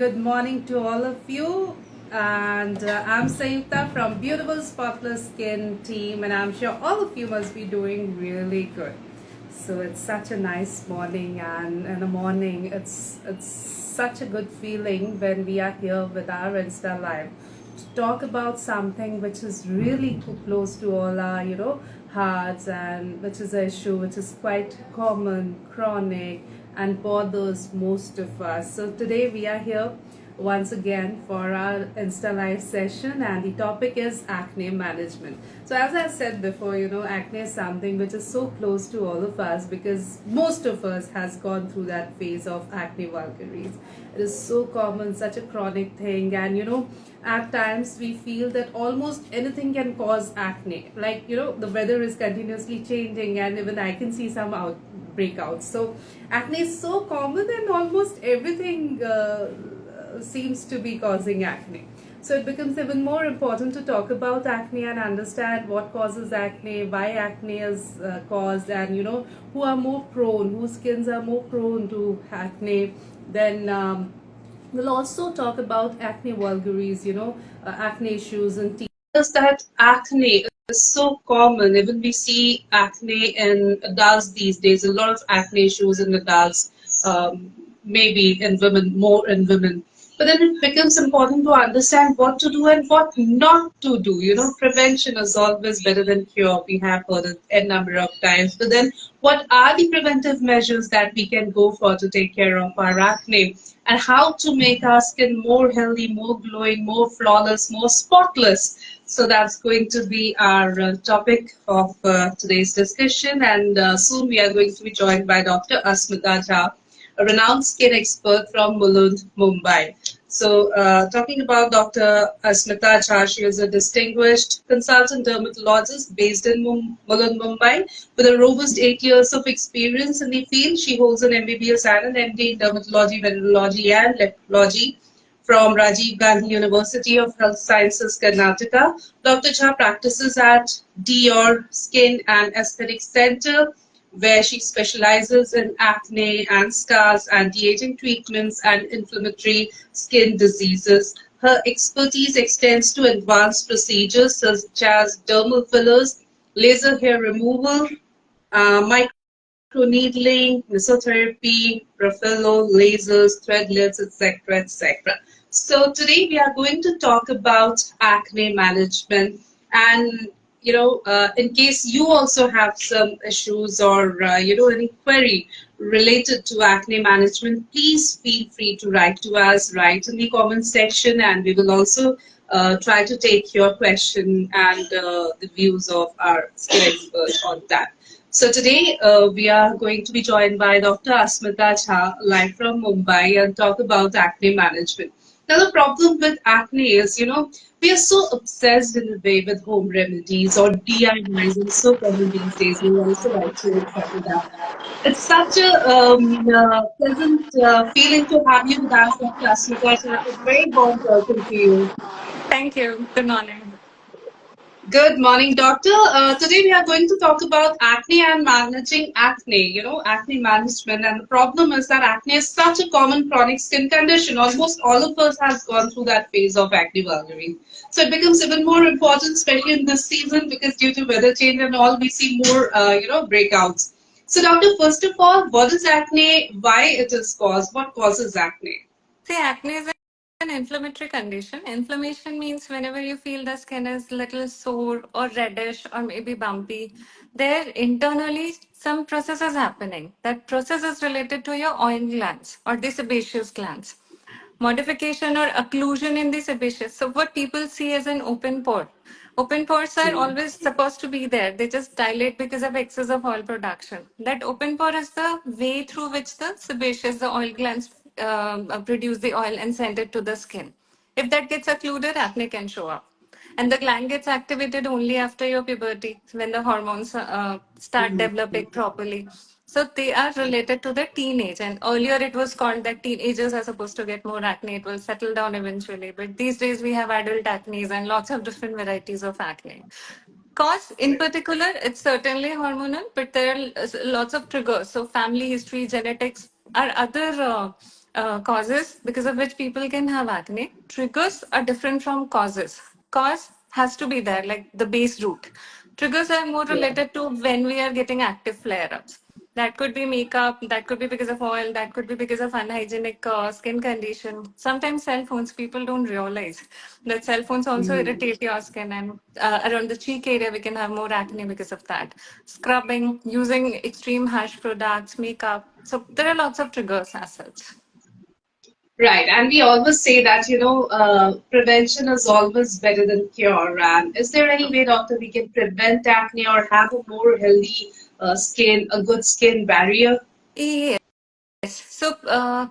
good morning to all of you. And I'm Samita from Beautiful Spotless Skin team, and I'm sure all of you must be doing really good. So it's such a nice morning, and in the morning, it's such a good feeling when we are here with our Insta Live to talk about something which is really close to all our, hearts, and which is an issue which is quite common, chronic, and bothers most of us. So today we are here once again for our Insta Live session, and the topic is acne management. So as I said before, acne is something which is so close to all of us because most of us has gone through that phase of acne vulgaris. It is so common, such a chronic thing, and at times we feel that almost anything can cause acne. Like, the weather is continuously changing, and even I can see some breakouts. So acne is so common, and almost everything seems to be causing acne. So it becomes even more important to talk about acne and understand what causes acne, why acne is caused, and who are more prone, whose skins are more prone to acne. Then we'll also talk about acne vulgaris, acne issues and that acne is so common. Even we see acne in adults these days. A lot of acne issues in adults, maybe in women, more in women. But then it becomes important to understand what to do and what not to do. Prevention is always better than cure. We have heard it a number of times. But then, what are the preventive measures that we can go for to take care of our acne? And how to make our skin more healthy, more glowing, more flawless, more spotless. So that's going to be our topic of today's discussion. And soon we are going to be joined by Dr. Asmita Jha, a renowned skin expert from Mulund, Mumbai. So, talking about Dr. Asmita Jha, she is a distinguished consultant dermatologist based in Mulund, Mumbai, with a robust 8 years of experience in the field. She holds an MBBS and an MD in dermatology, venereology, and leptology from Rajiv Gandhi University of Health Sciences, Karnataka. Dr. Jha practices at Dior Skin and Aesthetics Center, where she specializes in acne and scars, anti-aging treatments, and inflammatory skin diseases. Her expertise extends to advanced procedures such as dermal fillers, laser hair removal, microneedling, mesotherapy, profilo, lasers, threadlets, etc., etc. So today we are going to talk about acne management, and in case you also have some issues or any query related to acne management, please feel free to write to us, write in the comment section, and we will also try to take your question and the views of our skin expert on that. So today we are going to be joined by Dr. Asmita Jha, live from Mumbai, and talk about acne management. Now the problem with acne is, we are so obsessed in a way with home remedies or DIYs and so common these days. We also like to set it up. It's such a pleasant feeling to have you with us, Dr. Asmita Jha. A very warm welcome to you. Thank you. Good morning. Good morning, doctor. Today we are going to talk about acne and managing acne, acne management. And the problem is that acne is such a common chronic skin condition. Almost all of us has gone through that phase of acne vulgaris. So it becomes even more important, especially in this season, because due to weather change and all, we see more, breakouts. So, doctor, first of all, what is acne? Why it is caused? What causes acne? See, acne is an inflammatory condition. Inflammation means whenever you feel the skin is little sore or reddish or maybe bumpy, there internally some process is happening. That process is related to your oil glands or the sebaceous glands. Modification or occlusion in the sebaceous. So what people see as an open pore. Open pores are always supposed to be there. They just dilate because of excess of oil production. That open pore is the way through which the sebaceous, the oil glands produce the oil and send it to the skin. If that gets occluded, acne can show up. And the gland gets activated only after your puberty, when the hormones start developing properly. So they are related to the teenage. And earlier it was called that teenagers are supposed to get more acne. It will settle down eventually. But these days we have adult acne and lots of different varieties of acne. Cause in particular, it's certainly hormonal, but there are lots of triggers. So family history, genetics are other causes because of which people can have acne. Triggers are different from causes. Cause has to be there, like the base root. Triggers are more Yeah. related to when we are getting active flare ups. That could be makeup, that could be because of oil, that could be because of unhygienic skin condition. Sometimes cell phones, people don't realize that cell phones also Mm. irritate your skin, and around the cheek area, we can have more acne because of that. Scrubbing, using extreme harsh products, makeup. So there are lots of triggers as such. Right, and we always say that, prevention is always better than cure. And is there any way, doctor, we can prevent acne or have a more healthy skin, a good skin barrier? Yes. So,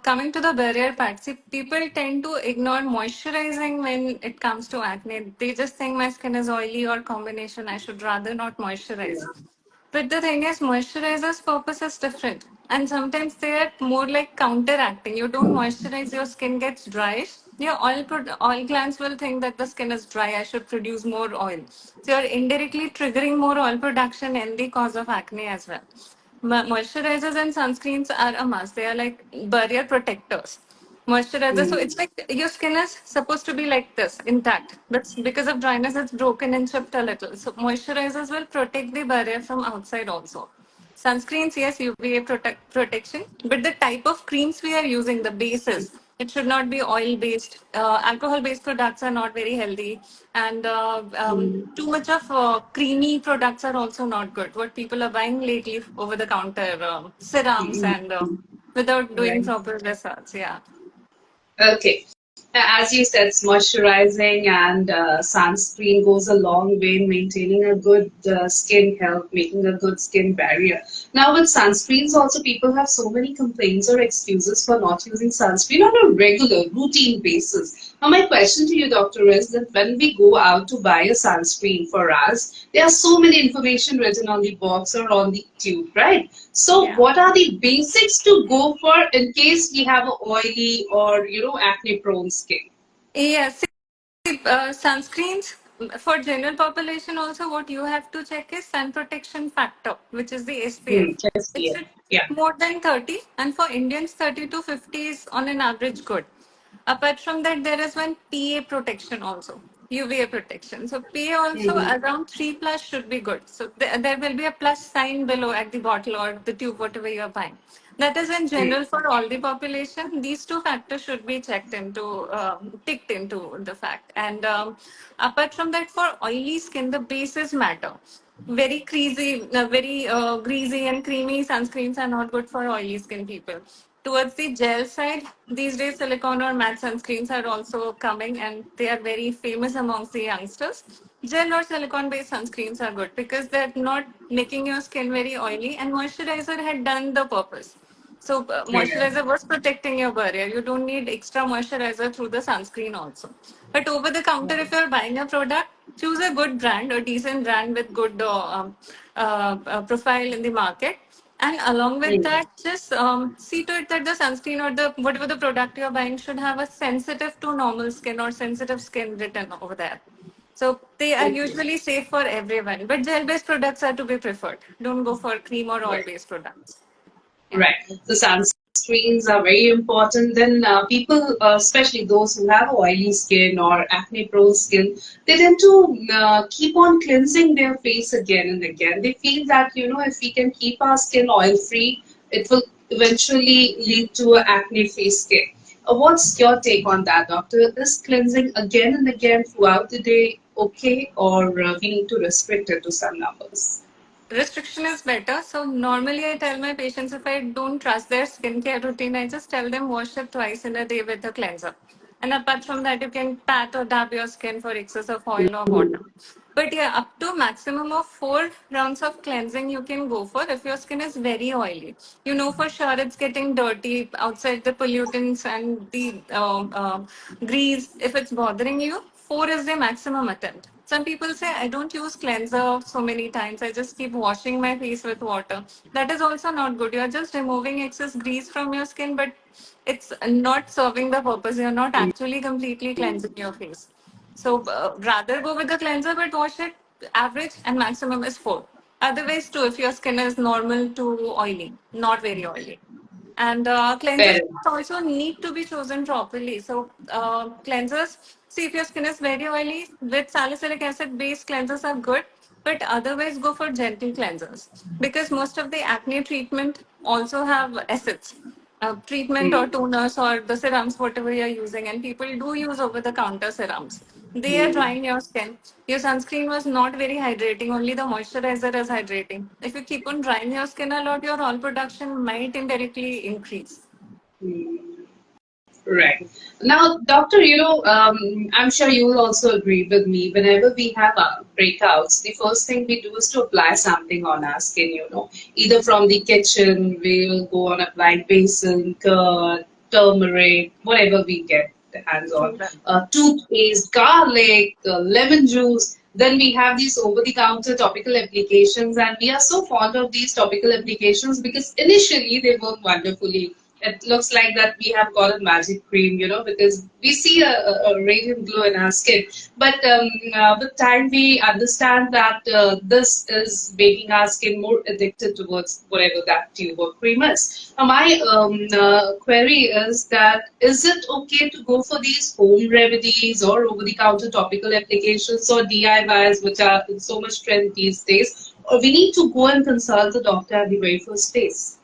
coming to the barrier part, see, people tend to ignore moisturizing when it comes to acne. They just think my skin is oily or combination. I should rather not moisturize. Yeah. But the thing is, moisturizer's purpose is different. And sometimes they are more like counteracting. You don't moisturize, your skin gets dry. Your oil glands will think that the skin is dry. I should produce more oil. So you're indirectly triggering more oil production and the cause of acne as well. Moisturizers and sunscreens are a must. They are like barrier protectors. Moisturizer, so it's Mm. like your skin is supposed to be like this, intact. But because of dryness, it's broken and chipped a little. So moisturizers will protect the barrier from outside also. Sunscreens, yes, UVA protection, but the type of creams we are using, the bases, it should not be oil based. Alcohol based products are not very healthy, and Mm. too much of creamy products are also not good. What people are buying lately over the counter serums Mm. and without doing Right. proper research. Yeah. Okay. As you said, moisturizing and sunscreen goes a long way in maintaining a good skin health, making a good skin barrier. Now, with sunscreens, also people have so many complaints or excuses for not using sunscreen on a regular, routine basis. Now, my question to you, Doctor, is that when we go out to buy a sunscreen for us, there are so many information written on the box or on the tube, right? So, Yeah. what are the basics to go for in case we have a oily or acne prone skin? Yes. Sunscreens for general population also what you have to check is sun protection factor, which is the Hmm. SPF. It SPF. should Yeah. be more than 30, and for Indians 30 to 50 is on an average good. Apart from that, there is one PA protection also, UVA protection. So PA also Hmm. around 3 plus should be good. So there will be a plus sign below at the bottle or the tube, whatever you are buying. That is in general for all the population. These two factors should be checked into, ticked into the fact. And apart from that, for oily skin, the bases matter. Very greasy and creamy sunscreens are not good for oily skin people. Towards the gel side, these days silicone or matte sunscreens are also coming and they are very famous amongst the youngsters. Gel or silicone based sunscreens are good because they're not making your skin very oily and moisturizer had done the purpose. So Yeah. moisturizer was protecting your barrier. You don't need extra moisturizer through the sunscreen also. But over the counter, if you're buying a product, choose a good brand, a decent brand with good profile in the market. And along with Hmm. that, just see to it that the sunscreen or the whatever the product you're buying should have a sensitive to normal skin or sensitive skin written over there. So they are Okay. usually safe for everyone. But gel-based products are to be preferred. Don't go for cream or Right. oil-based products. Yeah. Right. So sunscreens are very important. Then people, especially those who have oily skin or acne-prone skin, they tend to keep on cleansing their face again and again. They feel that if we can keep our skin oil-free, it will eventually lead to an acne face skin. What's your take on that, doctor? Is cleansing again and again throughout the day okay, or we need to restrict it to some numbers? Restriction is better. So normally I tell my patients if I don't trust their skincare routine, I just tell them wash it twice in a day with a cleanser. And apart from that, you can pat or dab your skin for excess of oil or water. But yeah, up to maximum of 4 rounds of cleansing you can go for if your skin is very oily. You know for sure it's getting dirty outside the pollutants and the grease. If it's bothering you, 4 is the maximum attempt. Some people say, I don't use cleanser so many times. I just keep washing my face with water. That is also not good. You're just removing excess grease from your skin, but it's not serving the purpose. You're not actually completely cleansing your face. So rather go with the cleanser, but wash it. Average and maximum is 4. Otherwise, too, if your skin is normal to oily, not very oily. And Fair cleansers enough. also need to be chosen properly. So cleansers, see if your skin is very oily, with salicylic acid based cleansers are good, but otherwise go for gentle cleansers because most of the acne treatment also have acids. Treatment or Mm. toners or the serums, whatever you're using, and people do use over the counter serums. They are Mm. drying your skin. Your sunscreen was not very hydrating, only the moisturizer is hydrating. If you keep on drying your skin a lot, your oil production might indirectly increase. Mm. Right. Now, doctor, I'm sure you will also agree with me. Whenever we have breakouts, the first thing we do is to apply something on our skin, either from the kitchen, we'll go on applying basil, curd, turmeric, whatever we get the hands on, True that. toothpaste, garlic, lemon juice. Then we have these over the counter topical applications, and we are so fond of these topical applications because initially they work wonderfully. It looks like that we have got a magic cream, because we see a radiant glow in our skin. But with time, we understand that this is making our skin more addicted towards whatever that tube or cream is. Now, my query is that is it okay to go for these home remedies or over the counter topical applications or DIYs, which are in so much trend these days? Or we need to go and consult the doctor at the very first place?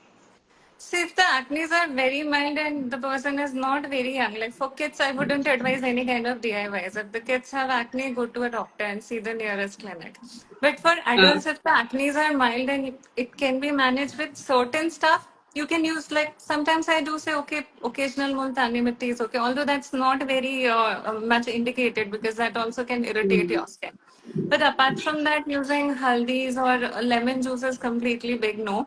See, if the acne are very mild and the person is not very young, like for kids, I wouldn't advise any kind of DIYs. If the kids have acne, go to a doctor and see the nearest clinic. But for Uh, adults, if the acne are mild and it can be managed with certain stuff, you can use like sometimes I do say okay, occasional multani mitti is okay. Although that's not very much indicated because that also can irritate mm, your skin. But apart from that, using haldies or lemon juice is completely big no.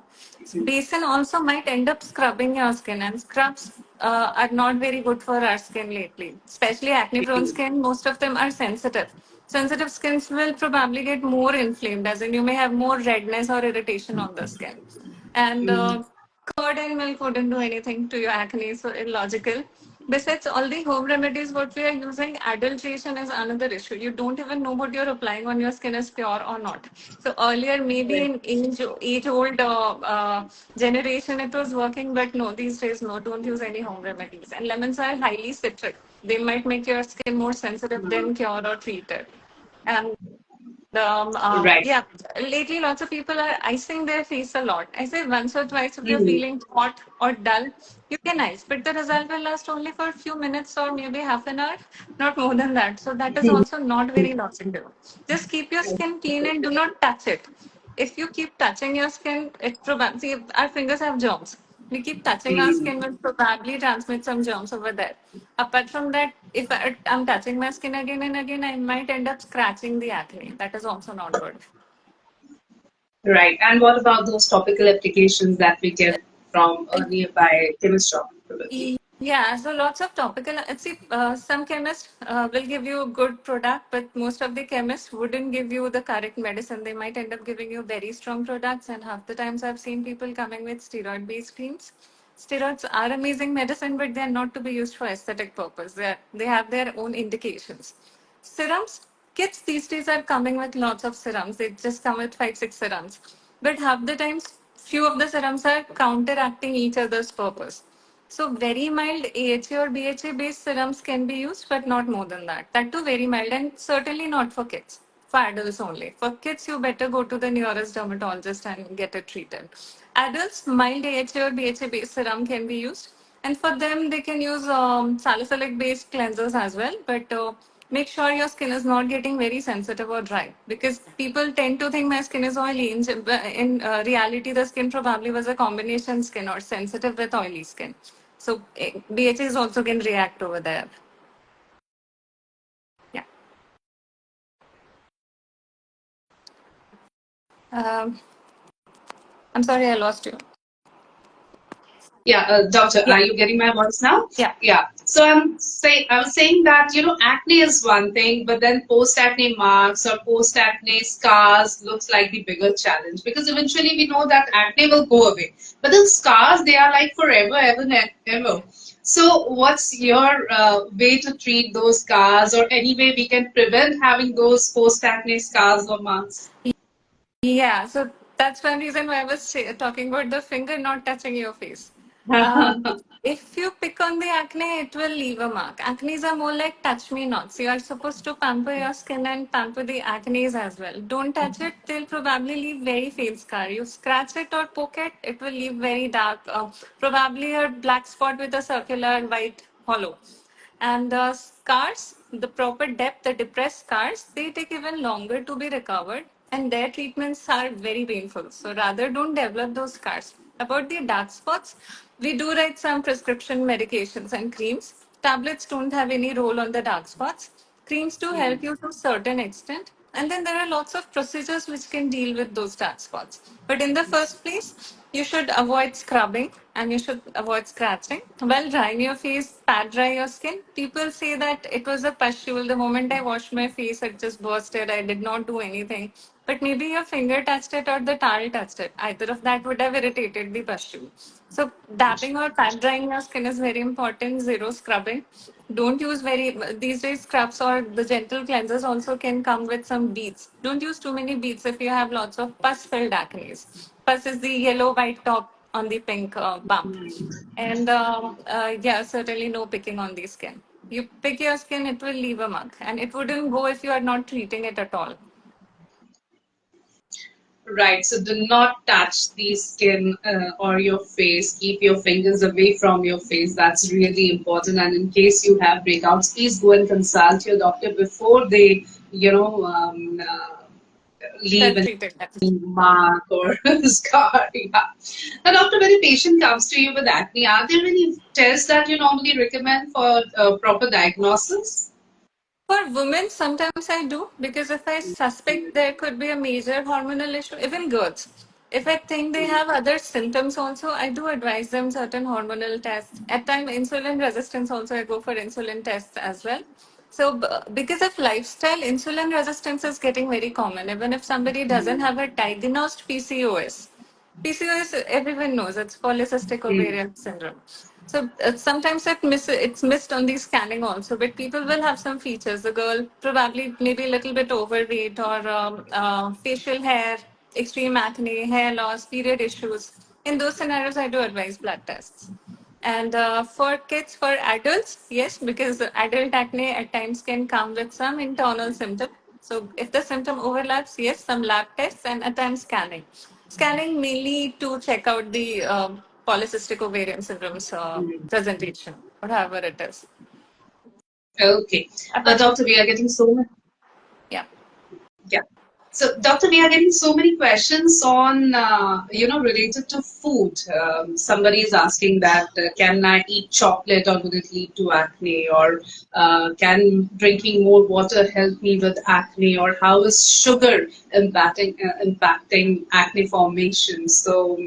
Basin also might end up scrubbing your skin, and scrubs are not very good for our skin lately. Especially acne prone mm, skin, most of them are sensitive. Sensitive skins will probably get more inflamed, as in you may have more redness or irritation on the skin. And mm, curd and milk wouldn't do anything to your acne, so illogical. Besides all the home remedies, what we are using, adulteration is another issue. You don't even know what you're applying on your skin is pure or not. So earlier, maybe right. in age-old generation, it was working, but no, these days, no, don't use any home remedies. And lemons are highly citric. They might make your skin more sensitive than cure or treated. And Right. yeah, lately lots of people are icing their face a lot. I say once or twice if you're Mm, feeling hot or dull, you can ice, but the result will last only for a few minutes or maybe half an hour, not more than that. So that is also not very logical. Just keep your skin clean and do not touch it. If you keep touching your skin, it probably see our fingers have germs. We keep touching our mm. skin will probably transmit some germs over there. Apart from that, if I'm touching my skin again and again, I might end up scratching the acne. That is also not good. Right. And what about those topical applications that we get from Uh, a nearby chemist shop, probably? Yeah, so lots of topical. See, some chemists will give you a good product, but most of the chemists wouldn't give you the correct medicine. They might end up giving you very strong products, and half the times I've seen people coming with steroid-based creams. Steroids are amazing medicine, but they're not to be used for aesthetic purpose. They have their own indications. Serums, kids these days are coming with lots of serums. They just come with five, six serums. But half the times, few of the serums are counteracting each other's purpose. So very mild AHA or BHA based serums can be used, but not more than that. That too very mild and certainly not for kids. For adults only. For kids, you better go to the nearest dermatologist and get it treated. Adults, mild AHA or BHA based serum can be used. And for them, they can use salicylic based cleansers as well. But make sure your skin is not getting very sensitive or dry because people tend to think my skin is oily. In reality, the skin probably was a combination skin or sensitive with oily skin. So BHAs also can react over there. Yeah. Um, I'm sorry, I lost you. Yeah, doctor, are Yeah. you getting my voice now? Yeah. Yeah. So I was saying that acne is one thing, but then post acne marks or post acne scars looks like the bigger challenge because eventually we know that acne will go away, but the scars they are like forever, ever, ever. So what's your way to treat those scars, or any way we can prevent having those post acne scars or marks? Yeah, so that's one reason why I was talking about the finger not touching your face. Um, if you pick on the acne, it will leave a mark. Acnes are more like touch me nots. You are supposed to pamper your skin and pamper the acnes as well. Don't touch it, they'll probably leave very faint scar. You scratch it or poke it, it will leave very dark, probably a black spot with a circular white hollow. And the scars, the proper depth, the depressed scars, they take even longer to be recovered, and their treatments are very painful. So rather don't develop those scars. About the dark spots, we do write some prescription medications and creams. Tablets don't have any role on the dark spots. Creams do help you to a certain extent. And then there are lots of procedures which can deal with those dark spots. But in the first place, you should avoid scrubbing and you should avoid scratching. While drying your face, pat dry your skin. People say that it was a pustule. The moment I washed my face, it just bursted. I did not do anything. But maybe your finger touched it or the towel touched it. Either of that would have irritated the pustule. So dabbing or pat drying your skin is very important. Zero scrubbing. Don't use very these days scrubs or the gentle cleansers also can come with some beads. Don't use too many beads if you have lots of pus-filled acne. Pus is the yellow white top on the pink bump. And yeah, certainly no picking on the skin. You pick your skin, it will leave a mark, and it wouldn't go if you are not treating it at all. Right, so do not touch the skin or your face. Keep your fingers away from your face. That's really important. And in case you have breakouts, please go and consult your doctor before they, leave That any treated. mark or scar. Yeah. Now, doctor, when a patient comes to you with acne, are there any tests that you normally recommend for proper diagnosis? For women, sometimes I do because if I suspect there could be a major hormonal issue, even girls, if I think they have other symptoms also, I do advise them certain hormonal tests. At times, insulin resistance also, I go for insulin tests as well. So, because of lifestyle, insulin resistance is getting very common. Even if somebody doesn't have a diagnosed PCOS, PCOS, everyone knows it's polycystic Hmm. ovarian syndrome. So sometimes it's missed on the scanning also, but people will have some features. The girl probably maybe a little bit overweight or facial hair, extreme acne, hair loss, period issues. In those scenarios, I do advise blood tests. And for kids, for adults, yes, because adult acne at times can come with some internal symptom. So if the symptom overlaps, yes, some lab tests and at times scanning. Scanning mainly to check out the polycystic ovarian syndrome's presentation, or however it is. Okay. Apart, Doctor, we are getting so much. yeah. Yeah. So, doctor, we are getting so many questions on, related to food. Somebody is asking that can I eat chocolate or would it lead to acne? Or can drinking more water help me with acne? Or how is sugar impacting acne formation? So,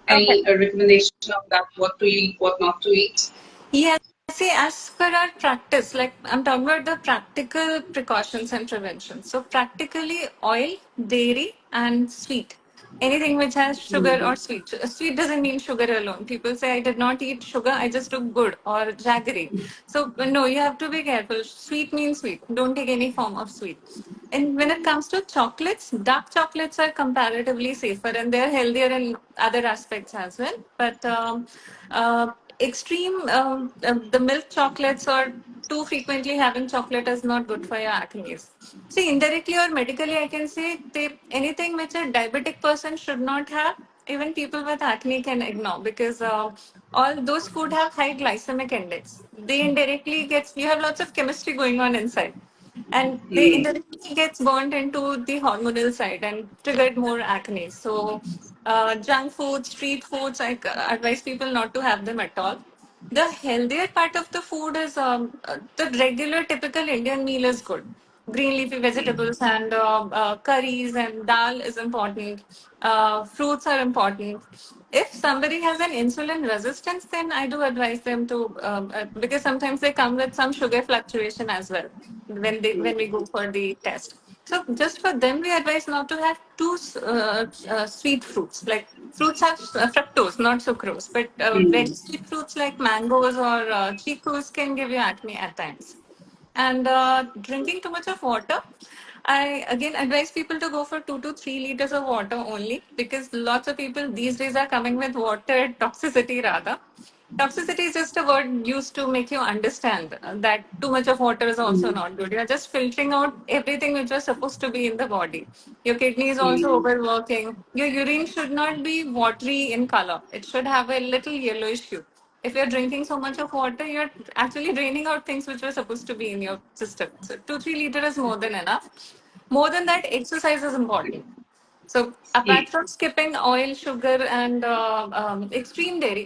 Okay. any recommendation on that? What to eat, what not to eat? Yeah, see, as per our practice, like I'm talking about the practical precautions and prevention. So, practically, oil, dairy, and sweet. Anything which has sugar or sweet. Sweet doesn't mean sugar alone. People say, I did not eat sugar, I just took good or jaggery. So, no, you have to be careful. Sweet means sweet. Don't take any form of sweet. And when it comes to chocolates, dark chocolates are comparatively safer and they're healthier in other aspects as well. But extreme, the milk chocolates or too frequently having chocolate is not good for your acne. See, indirectly or medically, I can say anything which a diabetic person should not have, even people with acne can ignore because all those food have high glycemic index. They indirectly gets you have lots of chemistry going on inside and they Hmm. indirectly gets burned into the hormonal side and triggered more acne. So, junk food, street foods, I advise people not to have them at all. The healthier part of the food is the regular typical Indian meal is good. Green leafy vegetables and curries and dal is important. Fruits are important. If somebody has an insulin resistance, then I do advise them to because sometimes they come with some sugar fluctuation as well when we go for the test. So just for them, we advise not to have too sweet fruits. Like fruits have fructose, not sucrose, but very Hmm. sweet fruits like mangoes or chicos can give you acne at times. And drinking too much of water. I again advise people to go for 2 to 3 liters of water only, because lots of people these days are coming with water toxicity rather. Toxicity is just a word used to make you understand that too much of water is also Mm, not good. You're just filtering out everything which was supposed to be in the body. Your kidney is also mm, overworking. Your urine should not be watery in color. It should have a little yellowish hue. If you're drinking so much of water, you're actually draining out things which were supposed to be in your system. So 2 3 liters is more than enough. More than that, exercise is important. So apart mm. from skipping oil, sugar, and extreme dairy,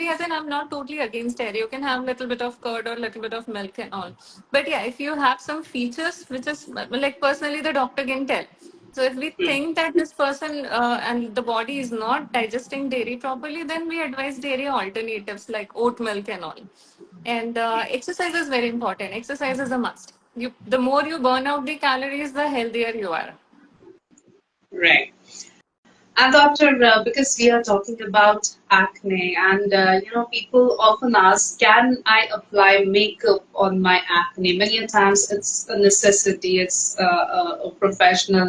as in I'm not totally against dairy. You can have a little bit of curd or a little bit of milk and all. But yeah, if you have some features, which is like personally the doctor can tell. So if we think that this person and the body is not digesting dairy properly, then we advise dairy alternatives like oat milk and all. And exercise is very important. Exercise is a must. The more you burn out the calories, the healthier you are. Right. And doctor, because we are talking about acne, and people often ask, can I apply makeup on my acne? Many a times it's a necessity, it's a professional,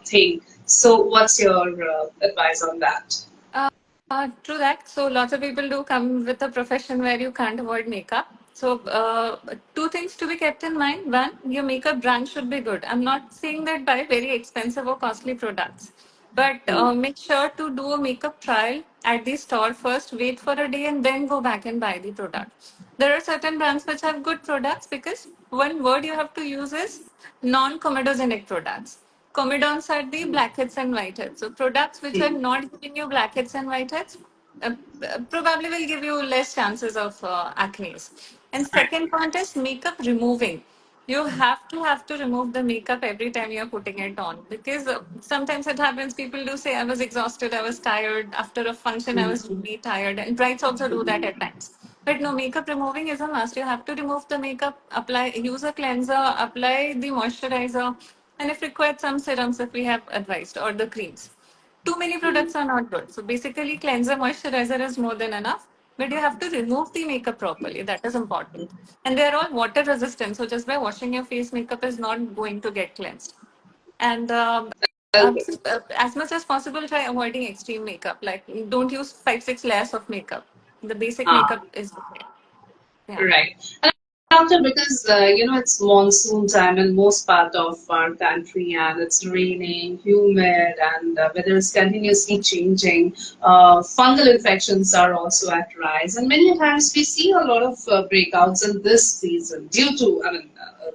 thing. So, what's your advice on that? Uh, True that. So lots of people do come with a profession where you can't avoid makeup. So two things to be kept in mind. One, your makeup brand should be good. I'm not saying that buy very expensive or costly products, but Mm, make sure to do a makeup trial at the store first. Wait for a day and then go back and buy the product. There are certain brands which have good products, because one word you have to use is non-comedogenic products. Comedons are the blackheads and whiteheads. So products which are mm, not giving you blackheads and whiteheads uh, probably will give you less chances of acne. And right. second point is makeup removing. You have to remove the makeup every time you're putting it on, because sometimes it happens. People do say, I was exhausted, I was tired after a function, I Mm, was really tired, and brides also do that at times. But no, makeup removing is a must. You have to remove the makeup, apply, use a cleanser, apply the moisturizer, and if required, some serums if we have advised, or the creams. Too many mm, products are not good. So basically, cleanser, moisturizer is more than enough. But you have to remove the makeup properly. That is important. And they are all water resistant. So just by washing your face, makeup is not going to get cleansed. And okay. as much as possible, try avoiding extreme makeup. Like, don't use 5 6 layers of makeup. The basic Ah. makeup is okay. Yeah. Right. And after, because it's monsoon time in most part of our country, and it's raining, humid, and weather is continuously changing. Fungal infections are also at rise, and many times we see a lot of breakouts in this season due to,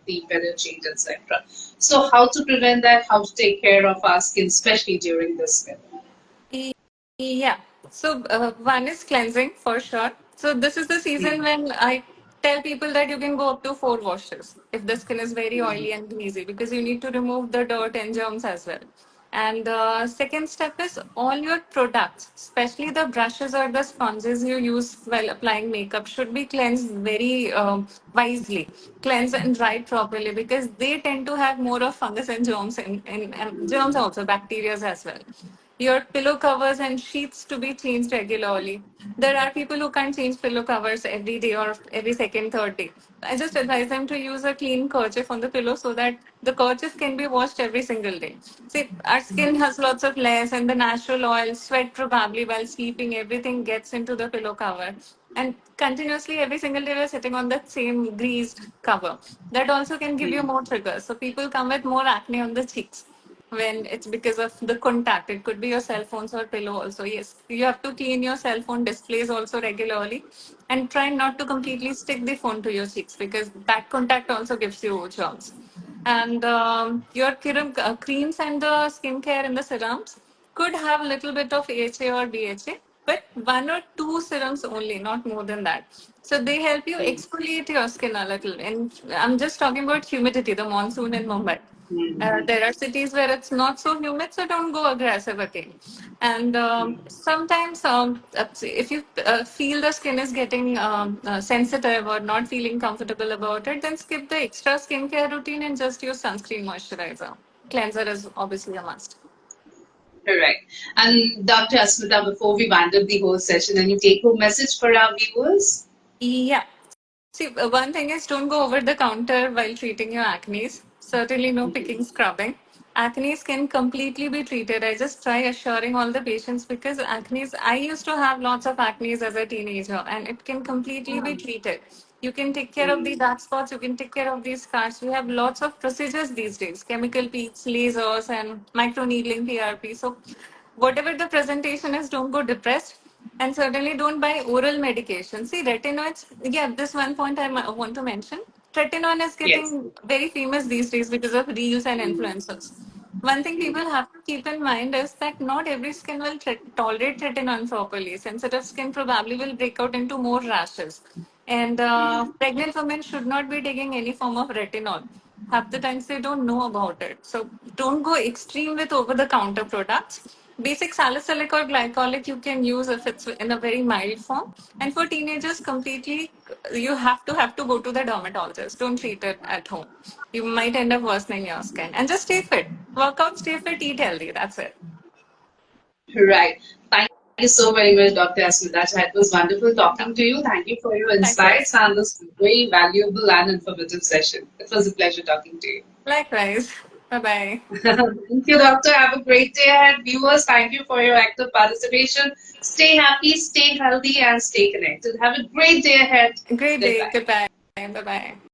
the weather change, etc. So, how to prevent that? How to take care of our skin, especially during this weather? Yeah. So one is cleansing for sure. So this is the season when I tell people that you can go up to 4 washes if the skin is very oily and greasy, because you need to remove the dirt and germs as well. And second step is all your products, especially the brushes or the sponges you use while applying makeup, should be cleansed very wisely, cleansed and dried properly, because they tend to have more of fungus and germs, and germs also, bacteria as well. Your pillow covers and sheets to be changed regularly. There are people who can't change pillow covers every day or every second, third day. I just advise them to use a clean kerchief on the pillow so that the kerchief can be washed every single day. See, our skin has lots of layers, and the natural oil, sweat probably while sleeping, everything gets into the pillow cover. And continuously every single day we're sitting on that same greased cover. That also can give you more triggers. So people come with more acne on the cheeks when it's because of the contact. It could be your cell phones or pillow also. Yes, you have to clean your cell phone displays also regularly, and try not to completely stick the phone to your cheeks, because that contact also gives you germs. And your creams and the skincare and the serums could have a little bit of AHA or BHA, but 1 or 2 serums only, not more than that. So they help you exfoliate your skin a little. And I'm just talking about humidity, the monsoon in Mumbai. There are cities where it's not so humid, so don't go aggressive again. And sometimes, if you feel the skin is getting sensitive or not feeling comfortable about it, then skip the extra skincare routine and just use sunscreen moisturizer. Cleanser is obviously a must. Correct. And Dr. Asmita, before we wind up the whole session, any take home message for our viewers? Yeah. See, one thing is don't go over the counter while treating your acne. certainly no picking scrubbing. Acne can completely be treated. I just try assuring all the patients because I used to have lots of acne as a teenager and it can completely be treated. You can take care of the dark spots, you can take care of these scars. We have lots of procedures these days, chemical peels, lasers, and microneedling PRP. So, whatever the presentation is, don't go depressed and certainly don't buy oral medication. See, retinoids, yeah, this one point want to mention. Tretinoin is Yes. getting very famous these days because of reuse and influencers. One thing people have to keep in mind is that not every skin will tolerate tretinoin properly. Sensitive skin probably will break out into more rashes. And pregnant women should not be taking any form of retinol. Half the times they don't know about it. So don't go extreme with over the counter products. Basic salicylic or glycolic you can use if it's in a very mild form. And for teenagers, completely you have to go to the dermatologist. Don't treat it at home. You might end up worsening your skin. And just stay fit. Work out, stay fit, eat healthy. That's it. Right. Thank you so very much, Dr. Asmita. It was wonderful Yeah. talking to you. Thank you for your Likewise. insights and this very valuable and informative session. It was a pleasure talking to you. Likewise. Bye bye. Thank you, Doctor. Have a great day ahead. Viewers, thank you for your active participation. Stay happy, stay healthy, and stay connected. Have a great day ahead. Great day. Goodbye. Goodbye. Bye bye.